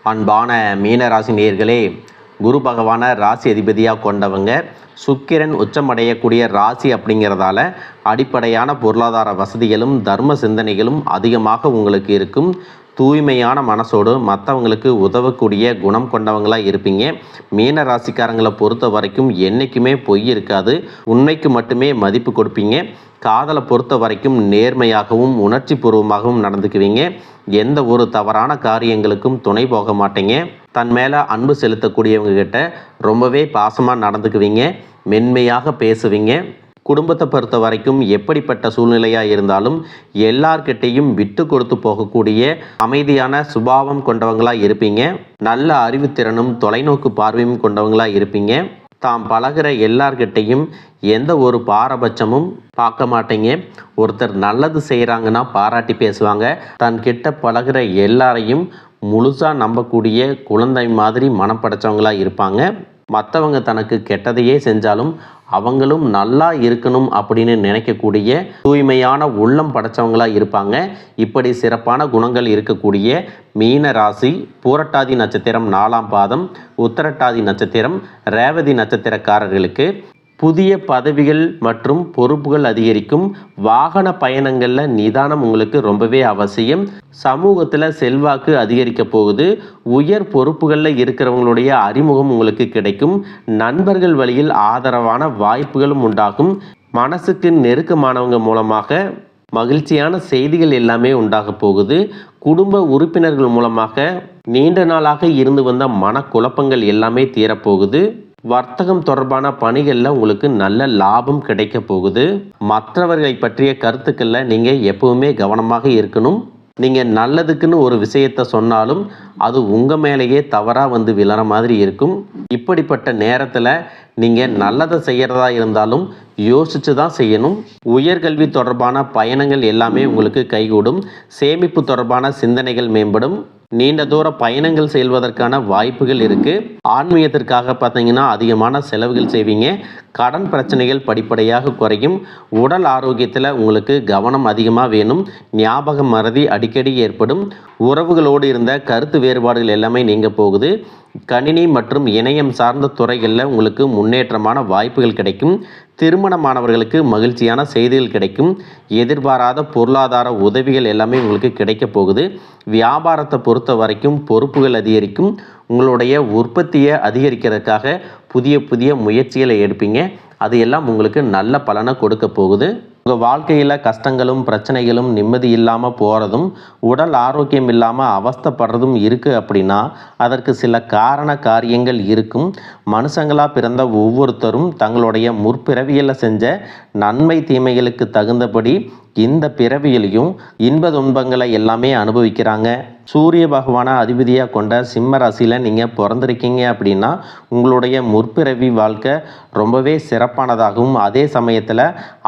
அன்பான மீனராசி நேயர்களே, குரு பகவானை ராசி அதிபதியாக கொண்டவங்க. சுக்கிரன் உச்சமடையக்கூடிய ராசி அப்படிங்கிறதால அடிப்படையான பொருளாதார வசதிகளும் தர்ம சிந்தனைகளும் அதிகமாக உங்களுக்கு இருக்கும். தூய்மையான மனசோடு மற்றவங்களுக்கு உதவக்கூடிய குணம் கொண்டவங்களாக இருப்பீங்க. மீன ராசிக்காரங்களை பொறுத்த வரைக்கும் என்றைக்குமே பொய் இருக்காது, உண்மைக்கு மட்டுமே மதிப்பு கொடுப்பீங்க. காதலை பொறுத்த வரைக்கும் நேர்மையாகவும் உணர்ச்சி பூர்வமாகவும் நடந்துக்குவீங்க. எந்த ஒரு தவறான காரியங்களுக்கும் துணை போக மாட்டீங்க. தன் மேலே அன்பு செலுத்தக்கூடியவங்க கிட்ட ரொம்பவே பாசமாக நடந்துக்குவீங்க, மென்மையாக பேசுவீங்க. குடும்பத்தை பொறுத்த வரைக்கும் எப்படிப்பட்ட சூழ்நிலையாக இருந்தாலும் எல்லார்கிட்டையும் விட்டு கொடுத்து போகக்கூடிய அமைதியான சுபாவம் கொண்டவங்களாக இருப்பீங்க. நல்ல அறிவுத்திறனும் தொலைநோக்கு பார்வையும் கொண்டவங்களாக இருப்பீங்க. தாம் பழகிற எல்லார்கிட்டையும் எந்த ஒரு பாரபட்சமும் பார்க்க மாட்டீங்க. ஒருத்தர் நல்லது செய்கிறாங்கன்னா பாராட்டி பேசுவாங்க. தன்கிட்ட பழகிற எல்லாரையும் முழுசாக நம்பக்கூடிய குழந்தை மாதிரி மனம் படைச்சவங்களாக இருப்பாங்க. மற்றவங்க தனக்கு கெட்டதையே செஞ்சாலும் அவங்களும் நல்லா இருக்கணும் அப்படின்னு நினைக்கக்கூடிய தூய்மையான உள்ளம் படைச்சவங்களாக இருப்பாங்க. இப்படி சிறப்பான குணங்கள் இருக்கக்கூடிய மீன ராசி பூரட்டாதி நட்சத்திரம் 4ஆம் பாதம், உத்திரட்டாதி நட்சத்திரம், ரேவதி நட்சத்திரக்காரர்களுக்கு புதிய பதவிகள் மற்றும் பொறுப்புகள் அதிகரிக்கும். வாகன பயணங்களில் நிதானம் உங்களுக்கு ரொம்பவே அவசியம். சமூகத்தில் செல்வாக்கு அதிகரிக்க போகுது. உயர் பொறுப்புகளில் இருக்கிறவங்களுடைய அறிமுகம் உங்களுக்கு கிடைக்கும். நண்பர்கள் வழியில் ஆதரவான வாய்ப்புகளும் உண்டாகும். மனசுக்கு நெருக்கமானவங்க மூலமாக மகிழ்ச்சியான செய்திகள் எல்லாமே உண்டாக போகுது. குடும்ப உறுப்பினர்கள் மூலமாக நீண்ட நாளாக இருந்து வந்த மனக்குழப்பங்கள் எல்லாமே தீரப்போகுது. வர்த்தகம் தொடர்பான பணிகளில் உங்களுக்கு நல்ல லாபம் கிடைக்க போகுது. மற்றவர்களை பற்றிய கருத்துக்களில் நீங்கள் எப்பவுமே கவனமாக இருக்கணும். நீங்கள் நல்லதுக்குன்னு ஒரு விஷயத்தை சொன்னாலும் அது உங்கள் மேலேயே தவறாக வந்து விழற மாதிரி இருக்கும். இப்படிப்பட்ட நேரத்தில் நீங்கள் நல்லதை செய்கிறதா இருந்தாலும் யோசித்து தான் செய்யணும். உயர்கல்வி தொடர்பான பயணங்கள் எல்லாமே உங்களுக்கு கைகூடும். சேமிப்பு தொடர்பான சிந்தனைகள் மேம்படும். நீண்ட தூர பயணங்கள் செல்வதற்கான வாய்ப்புகள் இருக்குது. ஆன்மீகத்திற்காக பார்த்தீங்கன்னா அதிகமான செலவுகள் செய்வீங்க. கடன் பிரச்சனைகள் படிப்படியாக குறையும். உடல் ஆரோக்கியத்தில் உங்களுக்கு கவனம் அதிகமாக வேணும். ஞாபக மறதி அடிக்கடி ஏற்படும். உறவுகளோடு இருந்த கருத்து வேறுபாடுகள் எல்லாமே நீங்க போகுது. கணினி மற்றும் இணையம் சார்ந்த துறைகளில் உங்களுக்கு முன்னேற்றமான வாய்ப்புகள் கிடைக்கும். திருமணமானவர்களுக்கு மகிழ்ச்சியான செய்திகள் கிடைக்கும். எதிர்பாராத பொருளாதார உதவிகள் எல்லாமே உங்களுக்கு கிடைக்க போகுது. வியாபாரத்தை பொறுத்த வரைக்கும் பொறுப்புகள் அதிகரிக்கும். உங்களுடைய உற்பத்தியை அதிகரிக்கிறதுக்காக புதிய புதிய முயற்சிகளை எடுப்பீங்க. அது எல்லாம் உங்களுக்கு நல்ல பலனை கொடுக்க போகுது. உங்கள் வாழ்க்கையில் கஷ்டங்களும் பிரச்சனைகளும் நிம்மதி இல்லாமல் போகிறதும் உடல் ஆரோக்கியம் இல்லாமல் அவஸ்தைப்படுறதும் இருக்குது அப்படின்னா அதற்கு சில காரியங்கள் இருக்கும். மனுஷங்களாக பிறந்த ஒவ்வொருத்தரும் தங்களுடைய முற்பிறவியில் செஞ்ச நன்மை தீமைகளுக்கு தகுந்தபடி இந்த பிறவியிலையும் இன்ப துன்பங்களை எல்லாமே அனுபவிக்கிறாங்க. சூரிய பகவானை அதிபதியாக கொண்ட சிம்ம ராசியில் நீங்கள் பிறந்திருக்கீங்க அப்படின்னா உங்களுடைய முற்பிறவி வாழ்க்கை ரொம்பவே சிறப்பானதாகவும் அதே சமயத்தில்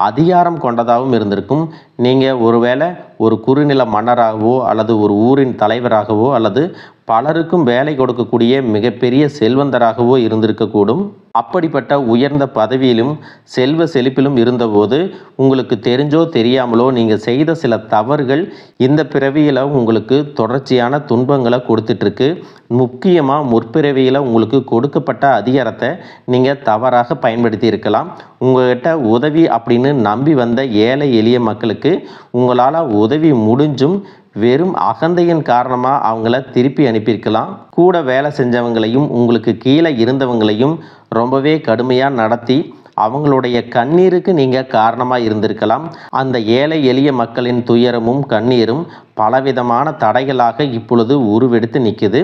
அதிகாரம் கொண்டதாகவும் இருந்திருக்கும். நீங்கள் ஒருவேளை ஒரு குறுநில மன்னராகவோ அல்லது ஒரு ஊரின் தலைவராகவோ அல்லது பலருக்கும் வேலை கொடுக்கக்கூடிய மிகப்பெரிய செல்வந்தராகவோ இருந்திருக்கக்கூடும். அப்படிப்பட்ட உயர்ந்த பதவியிலும் செல்வ செழிப்பிலும் இருந்தபோது உங்களுக்கு தெரிஞ்சோ தெரியாமலோ நீங்கள் செய்த சில தவறுகள் இந்த பிறவியில் உங்களுக்கு தொடர்ச்சியான துன்பங்களை கொடுத்துட்ருக்கு. முக்கியமாக முற்பிறவியில் உங்களுக்கு கொடுக்கப்பட்ட அதிகாரத்தை நீங்கள் தவறாக பயன்படுத்தி இருக்கலாம். உங்கள்கிட்ட உதவி அப்படின்னு நம்பி வந்த ஏழை எளிய மக்களுக்கு உங்களால் உதவி முடிஞ்சும் வெறும் அகந்தையின் காரணமாக அவங்கள திருப்பி அனுப்பியிருக்கலாம். கூட வேலை செஞ்சவங்களையும் உங்களுக்கு கீழே இருந்தவங்களையும் ரொம்பவே கடுமையாக நடத்தி அவங்களுடைய கண்ணீருக்கு நீங்கள் காரணமாக இருந்திருக்கலாம். அந்த ஏழை எளிய மக்களின் துயரமும் கண்ணீரும் பலவிதமான தடைகளாக இப்பொழுது உருவெடுத்து நிற்குது.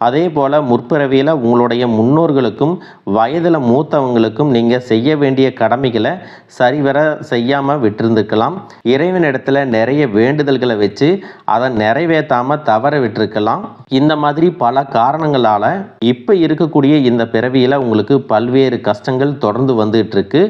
அதே போல் முற்பிறவியில் உங்களுடைய முன்னோர்களுக்கும் வயதில் மூத்தவங்களுக்கும் நீங்கள் செய்ய வேண்டிய கடமைகளை சரிவர செய்யாமல் விட்டிருந்துருக்கலாம். இறைவனிடத்தில் நிறைய வேண்டுதல்களை வச்சு அதை நிறைவேற்றாமல் தவற விட்டுருக்கலாம். இந்த மாதிரி பல காரணங்களால் இப்போ இருக்கக்கூடிய இந்த பிறவியில் உங்களுக்கு பல்வேறு கஷ்டங்கள் தொடர்ந்து வந்துட்டுருக்கு.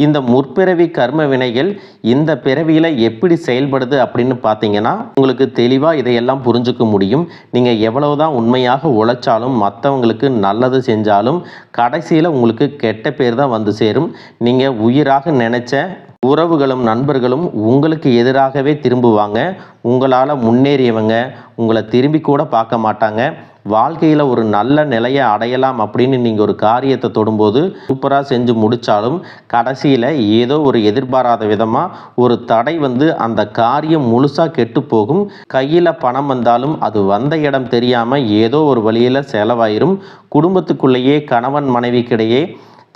இந்த முற்பிறவி கர்ம வினைகள் இந்த பிறவியில் எப்படி செயல்படுது அப்படின்னு பார்த்தீங்கன்னா உங்களுக்கு தெளிவாக இதையெல்லாம் புரிஞ்சுக்க முடியும். நீங்கள் எவ்வளவுதான் உண்மையாக உழைச்சாலும் மற்றவங்களுக்கு நல்லது செஞ்சாலும் கடைசியில் உங்களுக்கு கெட்ட பேர் தான் வந்து சேரும். நீங்கள் உயிராக நினைச்ச உறவுகளும் நண்பர்களும் உங்களுக்கு எதிராகவே திரும்புவாங்க. உங்களால் முன்னேறியவங்க உங்களை திரும்பி கூட பார்க்க மாட்டாங்க. வாழ்க்கையில் ஒரு நல்ல நிலையை அடையலாம் அப்படின்னு நீங்கள் ஒரு காரியத்தை தொடும்போது சூப்பராக செஞ்சு முடித்தாலும் கடைசியில் ஏதோ ஒரு எதிர்பாராத விதமாக ஒரு தடை வந்து அந்த காரியம் முழுசாக கெட்டு போகும். கையில் பணம் வந்தாலும் அது வந்த இடம் தெரியாமல் ஏதோ ஒரு வழியில் செலவாயிரும். குடும்பத்துக்குள்ளேயே கணவன் மனைவிக்கிடையே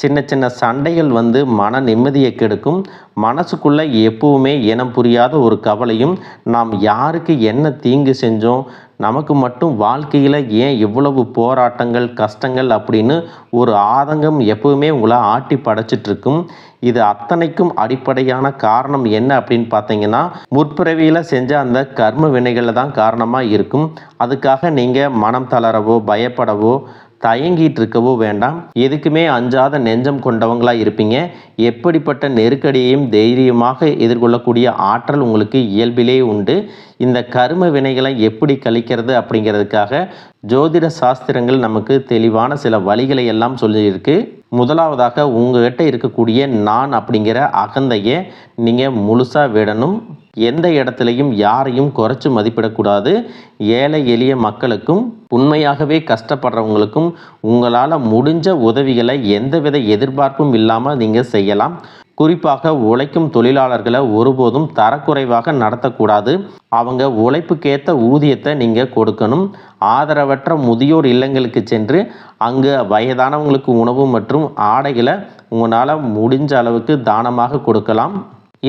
சின்ன சின்ன சண்டைகள் வந்து மன நிம்மதியை கெடுக்கும். மனசுக்குள்ளே எப்பவுமே இனம் புரியாத ஒரு கவலையும், நாம் யாருக்கு என்ன தீங்கு செஞ்சோம், நமக்கு மட்டும் வாழ்க்கையில் ஏன் இவ்வளவு போராட்டங்கள் கஷ்டங்கள் அப்படின்னு ஒரு ஆதங்கம் எப்பவுமே உங்களை ஆட்டி படைச்சிட்ருக்கும். இது அத்தனைக்கும் அடிப்படையான காரணம் என்ன அப்படின்னு பார்த்தீங்கன்னா, முற்பிறவியில் செஞ்ச அந்த கர்ம வினைகளில் தான் காரணமாக இருக்கும். அதுக்காக நீங்கள் மனம் தளரவோ பயப்படவோ தயங்கிட்டு இருக்கவோ வேண்டாம். எதுக்குமே அஞ்சாத நெஞ்சம் கொண்டவங்களாக இருப்பீங்க. எப்படிப்பட்ட நெருக்கடியையும் தைரியமாக எதிர்கொள்ளக்கூடிய ஆற்றல் உங்களுக்கு இயல்பிலே உண்டு. இந்த கர்ம வினைகளை எப்படி கழிக்கிறது அப்படிங்கிறதுக்காக ஜோதிட சாஸ்திரங்கள் நமக்கு தெளிவான சில வழிகளை எல்லாம் சொல்லியிருக்கு. முதலாவதாக உங்ககிட்ட இருக்கக்கூடிய நான் அப்படிங்கிற அகந்தையை நீங்கள் முழுசாக விடணும். எந்த இடத்துலையும் யாரையும் குறைச்சி மதிப்பிடக்கூடாது. ஏழை எளிய மக்களுக்கும் உண்மையாகவே கஷ்டப்படுறவங்களுக்கும் உங்களால் முடிஞ்ச உதவிகளை எந்தவித எதிர்பார்ப்பும் இல்லாமல் நீங்கள் செய்யலாம். குறிப்பாக உழைக்கும் தொழிலாளர்களை ஒருபோதும் தரக்குறைவாக நடத்தக்கூடாது. அவங்க உழைப்புக்கேற்ற ஊதியத்தை நீங்கள் கொடுக்கணும். ஆதரவற்ற முதியோர் இல்லங்களுக்கு சென்று அங்கு வயதானவங்களுக்கு உணவு மற்றும் ஆடைகளை உங்களால் முடிஞ்ச அளவுக்கு தானமாக கொடுக்கலாம்.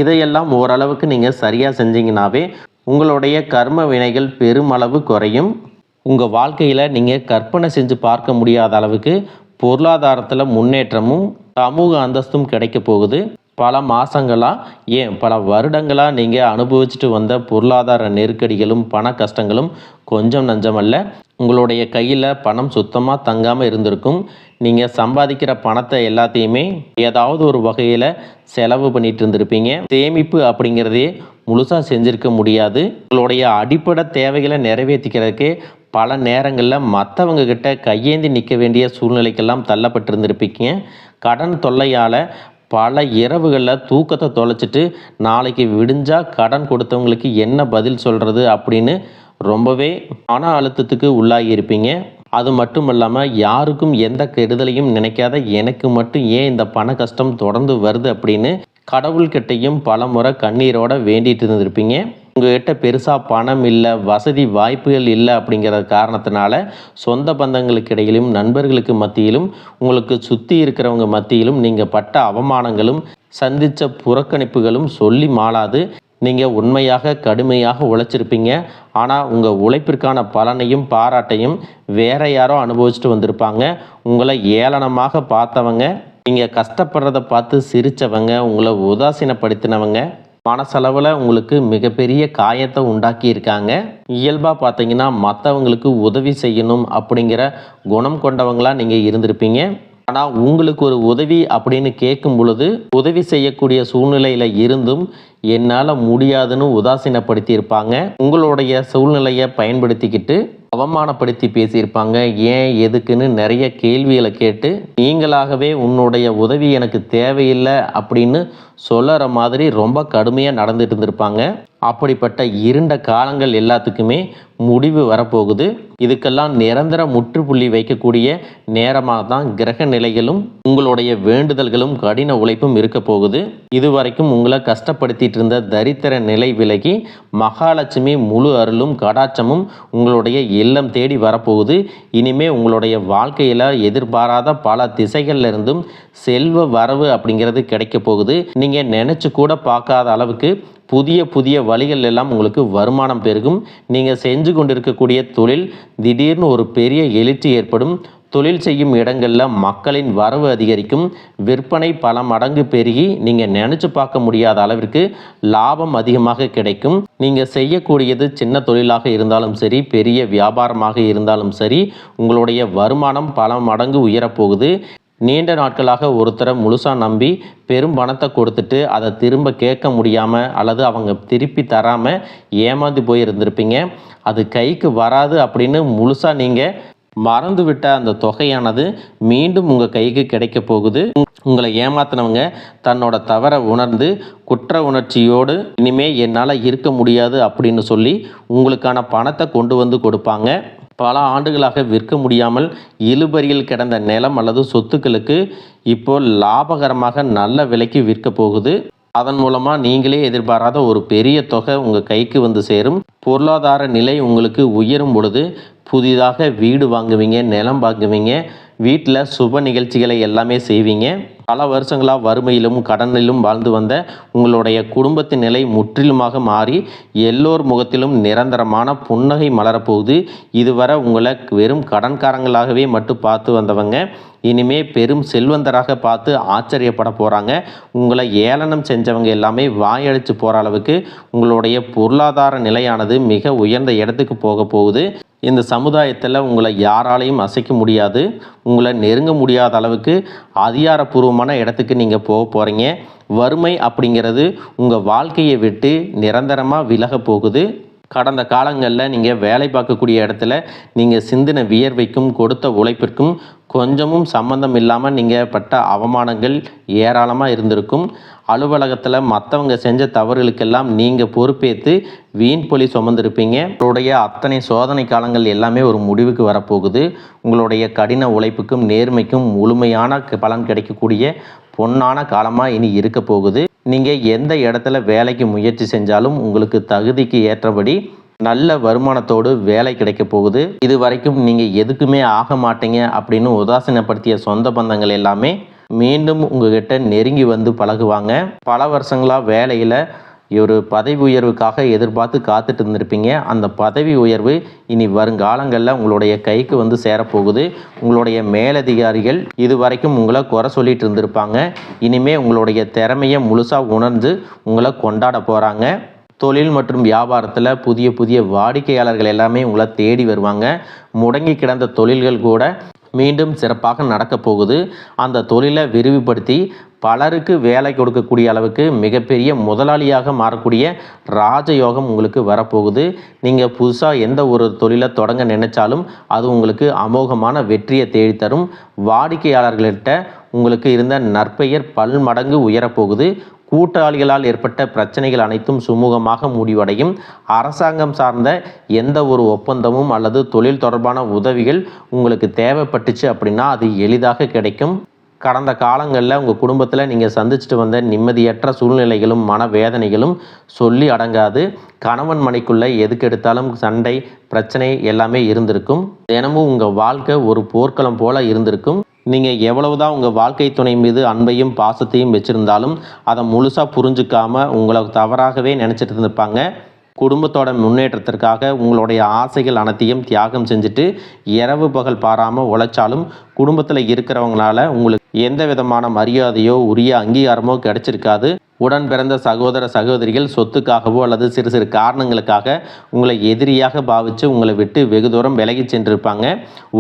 இதையெல்லாம் ஓரளவுக்கு நீங்கள் சரியாக செஞ்சீங்கன்னாவே உங்களுடைய கர்ம வினைகள் பெருமளவு குறையும். உங்கள் வாழ்க்கையில் நீங்கள் கற்பனை செஞ்சு பார்க்க முடியாத அளவுக்கு பொருளாதாரத்தில் முன்னேற்றமும் சமூக அந்தஸ்தும் கிடைக்க போகுது. பல மாதங்களாக ஏன் பல வருடங்களாக நீங்கள் அனுபவிச்சுட்டு வந்த பொருளாதார நெருக்கடிகளும் பண கஷ்டங்களும் கொஞ்சம் நஞ்சமல்ல. உங்களுடைய கையில் பணம் சுத்தமாக தங்காமல் இருந்திருக்கும். நீங்கள் சம்பாதிக்கிற பணத்தை எல்லாத்தையுமே ஏதாவது ஒரு வகையில் செலவு பண்ணிட்டு இருந்திருப்பீங்க. சேமிப்பு அப்படிங்கிறதே முழுசாக செஞ்சுருக்க முடியாது. உங்களுடைய அடிப்படை தேவைகளை நிறைவேற்றிக்கிறதுக்கே பல நேரங்களில் மற்றவங்க கிட்ட கையேந்தி நிற்க வேண்டிய சூழ்நிலைக்கெல்லாம் தள்ளப்பட்டிருந்திருப்பீங்க. கடன் தொல்லையால் பல இரவுகளில் தூக்கத்தை தொலைச்சிட்டு நாளைக்கு விடிஞ்சால் கடன் கொடுத்தவங்களுக்கு என்ன பதில் சொல்கிறது அப்படின்னு ரொம்பவே மன அழுத்தத்துக்கு உள்ளாகி இருப்பீங்க. அது மட்டும் இல்லாமல் யாருக்கும் எந்த கெடுதலையும் நினைக்காத எனக்கு மட்டும் ஏன் இந்த பண கஷ்டம் தொடர்ந்து வருது அப்படின்னு கடவுள்கிட்டையும் பல முறை கண்ணீரோட வேண்டிட்டு இருந்திருப்பீங்க. உங்கள்கிட்ட பெருசாக பணம் இல்லை, வசதி வாய்ப்புகள் இல்லை அப்படிங்கிற காரணத்தினால சொந்த பந்தங்களுக்கு இடையிலும் நண்பர்களுக்கு மத்தியிலும் உங்களுக்கு சுற்றி இருக்கிறவங்க மத்தியிலும் நீங்கள் பட்ட அவமானங்களும் சந்தித்த புறக்கணிப்புகளும் சொல்லி மாளாது. நீங்கள் உண்மையாக கடுமையாக உழைச்சிருப்பீங்க. ஆனால் உங்கள் உழைப்பிற்கான பலனையும் பாராட்டையும் வேற யாரோ அனுபவிச்சுட்டு வந்திருப்பாங்க. உங்களை ஏளனமாக பார்த்தவங்க, நீங்கள் கஷ்டப்படுறத பார்த்து சிரித்தவங்க, உங்களை உதாசீனப்படுத்தினவங்க மனசளவில் உங்களுக்கு மிகப்பெரிய காயத்தை உண்டாக்கி இருக்காங்க. இயல்பாக பார்த்தீங்கன்னா மற்றவங்களுக்கு உதவி செய்யணும் அப்படிங்கிற குணம் கொண்டவங்களாக நீங்கள் இருந்திருப்பீங்க. ஆனால் உங்களுக்கு ஒரு உதவி அப்படின்னு கேட்கும் பொழுது உதவி செய்யக்கூடிய சூழ்நிலையில் இருந்தும் என்னால் முடியாதுன்னு உதாசீனப்படுத்தியிருப்பாங்க. உங்களுடைய சூழ்நிலையை பயன்படுத்திக்கிட்டு அவமானப்படுத்தி பேசியிருப்பாங்க. ஏன் எதுக்குன்னு நிறைய கேள்விகளை கேட்டு நீங்களாகவே உன்னுடைய உதவி எனக்கு தேவையில்லை அப்படின்னு சொல்லுற மாதிரி ரொம்ப கடுமையாக நடந்துட்டு இருந்திருப்பாங்க. அப்படிப்பட்ட இருண்ட காலங்கள் எல்லாத்துக்குமே முடிவு வரப்போகுது. இதுக்கெல்லாம் நிரந்தர முற்றுப்புள்ளி வைக்கக்கூடிய நேரமாக தான் கிரக நிலைகளும் உங்களுடைய வேண்டுதல்களும் கடின உழைப்பும் இருக்க போகுது. இதுவரைக்கும் உங்களை கஷ்டப்படுத்திட்டு இருந்த தரித்திர நிலை விலகி மகாலட்சுமி முழு அருளும் கடாட்சமும் உங்களுடைய இல்லம் தேடி வரப்போகுது. இனிமே உங்களுடைய வாழ்க்கையில் எதிர்பாராத பல திசைகள்ல இருந்தும் செல்வ வரவு அப்படிங்கிறது கிடைக்க போகுது. நீங்கள் நினச்சி கூட பார்க்காத அளவுக்கு புதிய புதிய வழிகள் எல்லாம் உங்களுக்கு வருமானம் பெருகும். நீங்கள் செஞ்சு கொண்டிருக்கக்கூடிய தொழில் திடீர்னு ஒரு பெரிய எழுச்சி ஏற்படும். தொழில் செய்யும் இடங்களில் மக்களின் வரவு அதிகரிக்கும். விற்பனை பல மடங்கு பெருகி நீங்கள் நினச்சி பார்க்க முடியாத அளவிற்கு லாபம் அதிகமாக கிடைக்கும். நீங்கள் செய்யக்கூடியது சின்ன தொழிலாக இருந்தாலும் சரி, பெரிய வியாபாரமாக இருந்தாலும் சரி, உங்களுடைய வருமானம் பல மடங்கு உயரப்போகுது. நீண்ட நாட்களாக ஒருத்தரை முழுசாக நம்பி பெரும் பணத்தை கொடுத்துட்டு அதை திரும்ப கேட்க முடியாமல் அல்லது அவங்க திருப்பி தராமல் ஏமாந்து போயிருந்திருப்பீங்க. அது கைக்கு வராது அப்படின்னு முழுசாக நீங்கள் மறந்துவிட்ட அந்த தொகையானது மீண்டும் உங்கள் கைக்கு கிடைக்க போகுது. உங்களை ஏமாத்தினவங்க தன்னோட தவறை உணர்ந்து குற்ற உணர்ச்சியோடு இனிமே என்னால் இருக்க முடியாது அப்படின்னு சொல்லி உங்களுக்கான பணத்தை கொண்டு வந்து கொடுப்பாங்க. பல ஆண்டுகளாக விற்க முடியாமல் இழுபறியில் கிடந்த நிலம் அல்லது சொத்துக்களுக்கு இப்போ லாபகரமாக நல்ல விலைக்கு விற்க போகுது. அதன் மூலமாக நீங்களே எதிர்பாராத ஒரு பெரிய தொகை உங்கள் கைக்கு வந்து சேரும். பொருளாதார நிலை உங்களுக்கு உயரும் பொழுது புதிதாக வீடு வாங்குவீங்க, நிலம் வாங்குவீங்க, வீட்டில் சுப நிகழ்ச்சிகளை எல்லாமே செய்வீங்க. பல வருஷங்களாக வறுமையிலும் கடனிலும் வாழ்ந்து வந்த உங்களுடைய குடும்பத்தின் நிலை முற்றிலுமாக மாறி எல்லோர் முகத்திலும் நிரந்தரமான புன்னகை மலரப்போகுது. இதுவரை உங்களை வெறும் கடன்காரங்களாகவே மட்டும் பார்த்து வந்தவங்க இனிமே பெரும் செல்வந்தராக பார்த்து ஆச்சரியப்பட போகிறாங்க. உங்களை ஏளனம் செஞ்சவங்க எல்லாமே வாயடிச்சு போகிற அளவுக்கு உங்களுடைய பொருளாதார நிலையானது மிக உயர்ந்த இடத்துக்கு போக போகுது. இந்த சமுதாயத்தில் உங்களை யாராலையும் அசைக்க முடியாது. உங்களை நெருங்க முடியாத அளவுக்கு அதிகாரப்பூர்வமான இடத்துக்கு நீங்கள் போக போகிறீங்க. வறுமை அப்படிங்கிறது உங்கள் வாழ்க்கையை விட்டு நிரந்தரமாக விலக போகுது. கடந்த காலங்களில் நீங்கள் வேலை பார்க்கக்கூடிய இடத்துல நீங்கள் சிந்தின வியர்வைக்கும் கொடுத்த உழைப்பிற்கும் கொஞ்சமும் சம்மந்தம் இல்லாமல் நீங்கள் பட்ட அவமானங்கள் ஏராளமாக இருந்திருக்கும். அலுவலகத்தில் மற்றவங்க செஞ்ச தவறுகளுக்கெல்லாம் நீங்கள் பொறுப்பேற்று வீண் பொலி சுமந்திருப்பீங்க. உங்களுடைய அத்தனை சோதனை காலங்கள் எல்லாமே ஒரு முடிவுக்கு வரப்போகுது. உங்களுடைய கடின உழைப்புக்கும் நேர்மைக்கும் முழுமையான பலன் கிடைக்கக்கூடிய பொன்னான காலமாக இனி இருக்க போகுது. நீங்கள் எந்த இடத்துல வேலைக்கு முயற்சி செஞ்சாலும் உங்களுக்கு தகுதிக்கு ஏற்றபடி நல்ல வருமானத்தோடு வேலை கிடைக்க போகுது. இது வரைக்கும் நீங்கள் எதுக்குமே ஆக மாட்டீங்க அப்படின்னு உதாசீனப்படுத்திய சொந்த பந்தங்கள் எல்லாமே மீண்டும் உங்ககிட்ட நெருங்கி வந்து பழகுவாங்க. பல வருஷங்களாக வேலையில் ஒரு பதவி உயர்வுக்காக எதிர்பார்த்து காத்துட்டு இருந்திருப்பீங்க. அந்த பதவி உயர்வு இனி வருங்காலங்களில் உங்களுடைய கைக்கு வந்து சேரப்போகுது. உங்களுடைய மேலதிகாரிகள் இது வரைக்கும் உங்களை குறை சொல்லிட்டு இருந்திருப்பாங்க. இனிமே உங்களுடைய திறமையை முழுசாக உணர்ந்து உங்களை கொண்டாட போகிறாங்க. தொழில் மற்றும் வியாபாரத்தில் புதிய புதிய வாடிக்கையாளர்கள் எல்லாமே உங்களை தேடி வருவாங்க. முடங்கி கிடந்த தொழில்கள் கூட மீண்டும் சிறப்பாக நடக்க போகுது. அந்த தொழிலை விரிவுபடுத்தி பலருக்கு வேலை கொடுக்கக்கூடிய அளவுக்கு மிகப்பெரிய முதலாளியாக மாறக்கூடிய ராஜயோகம் உங்களுக்கு வரப்போகுது. நீங்கள் புதுசாக எந்த ஒரு தொழிலை தொடங்க நினைச்சாலும் அது உங்களுக்கு அமோகமான வெற்றியை தேடித்தரும். வாடிக்கையாளர்கள்கிட்ட உங்களுக்கு இருந்த நற்பெயர் பல்மடங்கு உயரப்போகுது. கூட்டாளிகளால் ஏற்பட்ட பிரச்சனைகள் அனைத்தும் சுமூகமாக முடிவடையும். அரசாங்கம் சார்ந்த எந்த ஒரு ஒப்பந்தமும் அல்லது தொழில் தொடர்பான உதவிகள் உங்களுக்கு தேவைப்பட்டுச்சு அப்படின்னா அது எளிதாக கிடைக்கும். கடந்த காலங்களில் உங்கள் குடும்பத்தில் நீங்கள் சந்திச்சுட்டு வந்த நிம்மதியற்ற சூழ்நிலைகளும் மனவேதனைகளும் சொல்லி அடங்காது. கணவன் மனைக்குள்ளே எதுக்கு எடுத்தாலும் சண்டை பிரச்சனை எல்லாமே இருந்திருக்கும். தினமும் உங்கள் வாழ்க்கை ஒரு போர்க்களம் போல இருந்திருக்கும். நீங்கள் எவ்வளவுதான் உங்கள் வாழ்க்கை துணை மீது அன்பையும் பாசத்தையும் வச்சுருந்தாலும் அதை முழுசாக புரிஞ்சுக்காமல் உங்களை தவறாகவே நினச்சிட்டு இருந்திருப்பாங்க. குடும்பத்தோட முன்னேற்றத்திற்காக உங்களுடைய ஆசைகள் அனைத்தையும் தியாகம் செஞ்சுட்டு இரவு பகல் பாராமல் உழைச்சாலும் குடும்பத்தில் இருக்கிறவங்களால உங்களுக்கு எந்த விதமான மரியாதையோ உரிய அங்கீகாரமோ கிடைச்சிருக்காது. உடன் பிறந்த சகோதர சகோதரிகள் சொத்துக்காகவோ அல்லது சிறு சிறு காரணங்களுக்காக உங்களை எதிரியாக பாவித்து உங்களை விட்டு வெகு தூரம் விலகி சென்றிருப்பாங்க.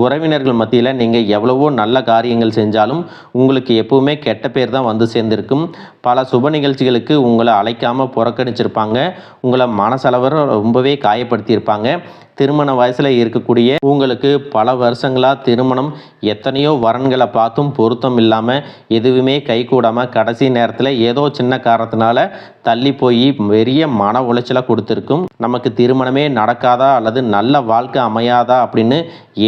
உறவினர்கள் மத்தியில் நீங்கள் எவ்வளவோ நல்ல காரியங்கள் செஞ்சாலும் உங்களுக்கு எப்பவுமே கெட்ட பேர் தான் வந்து சேர்ந்திருக்கும். பல சுப நிகழ்ச்சிகளுக்கு உங்களை அழைக்காமல் புறக்கணிச்சிருப்பாங்க. உங்களை மனசளவில் ரொம்பவே காயப்படுத்தியிருப்பாங்க. திருமண வயசில் இருக்கக்கூடிய உங்களுக்கு பல வருஷங்களாக திருமணம் எத்தனையோ வரன்களை பார்த்தும் பொருத்தம் இல்லாமல் எதுவுமே கைகூடாமல் கடைசி நேரத்தில் ஏதோ சின்ன காரணத்தினால தள்ளி போய் பெரிய மன உளைச்சலை கொடுத்துருக்கும். நமக்கு திருமணமே நடக்காதா அல்லது நல்ல வாழ்க்கை அமையாதா அப்படின்னு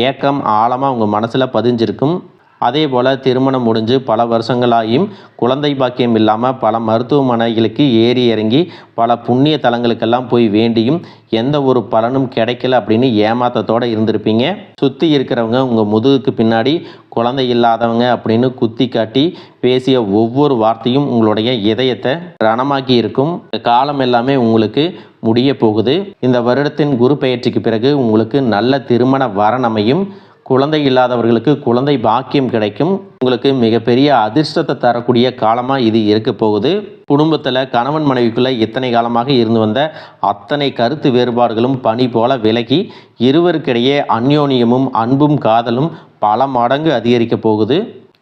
ஏக்கம் ஆழமாக உங்கள் மனசில் பதிஞ்சிருக்கும். அதே போல் திருமணம் முடிஞ்சு பல வருஷங்களாகியும் குழந்தை பாக்கியம் இல்லாமல் பல மருத்துவமனைகளுக்கு ஏறி இறங்கி பல புண்ணிய தலங்களுக்கெல்லாம் போய் வேண்டியும் எந்த ஒரு பலனும் கிடைக்கல அப்படின்னு ஏமாத்தத்தோடு இருந்திருப்பீங்க. சுற்றி இருக்கிறவங்க உங்கள் முதுகுக்கு பின்னாடி குழந்தை இல்லாதவங்க அப்படின்னு குத்தி காட்டி பேசிய ஒவ்வொரு வார்த்தையும் உங்களுடைய இதயத்தை ரணமாக்கி இருக்கும். காலம் எல்லாமே உங்களுக்கு முடிய போகுது. இந்த வருடத்தின் குரு பெயர்ச்சிக்கு பிறகு உங்களுக்கு நல்ல திருமண வரன் அமையும். குழந்தை இல்லாதவர்களுக்கு குழந்தை பாக்கியம் கிடைக்கும். உங்களுக்கு மிகப்பெரிய அதிர்ஷ்டத்தை தரக்கூடிய காலமாக இது இருக்க போகுது. குடும்பத்தில் கணவன் மனைவிக்குள்ளே இத்தனை காலமாக இருந்து வந்த அத்தனை கருத்து வேறுபாடுகளும் பனி போல விலகி இருவருக்கிடையே அந்யோன்யமும் அன்பும் காதலும் பல மடங்கு அதிகரிக்க போகுது.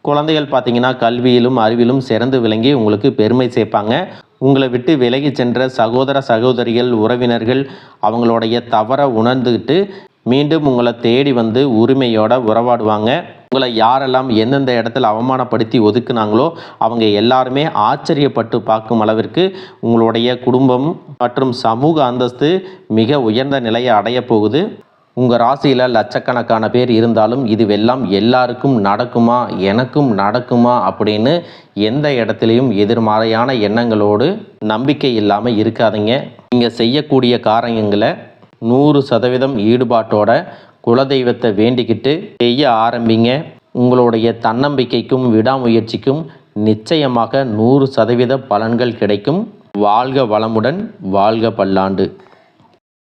குழந்தைகள் பார்த்தீங்கன்னா கல்வியிலும் அறிவிலும் சிறந்து விளங்கி உங்களுக்கு பெருமை சேர்ப்பாங்க. உங்களை விட்டு விலகி சென்ற சகோதர சகோதரிகள் உறவினர்கள் அவங்களுடைய தவறை உணர்ந்துக்கிட்டு மீண்டும் உங்களை தேடி வந்து உரிமையோட உறவாடுவாங்க. உங்களை யாரெல்லாம் எந்தெந்த இடத்துல அவமானப்படுத்தி ஒதுக்குனாங்களோ அவங்க எல்லாருமே ஆச்சரியப்பட்டு பார்க்கும் அளவிற்கு உங்களுடைய குடும்பம் மற்றும் சமூக அந்தஸ்து மிக உயர்ந்த நிலையை அடைய போகுது. உங்கள் ராசியில் லட்சக்கணக்கான பேர் இருந்தாலும் இதுவெல்லாம் எல்லாருக்கும் நடக்குமா, எனக்கும் நடக்குமா அப்படின்னு எந்த இடத்துலையும் எதிர்மறையான எண்ணங்களோடு நம்பிக்கை இல்லாமல் இருக்காதீங்க. நீங்கள் செய்யக்கூடிய காரியங்களை 100% ஈடுபாட்டோட குலதெய்வத்தை வேண்டிக்கிட்டு செய்ய ஆரம்பிங்க. உங்களுடைய தன்னம்பிக்கைக்கும் விடாமுயற்சிக்கும் நிச்சயமாக 100% பலன்கள் கிடைக்கும். வாழ்க வளமுடன், வாழ்க பல்லாண்டு.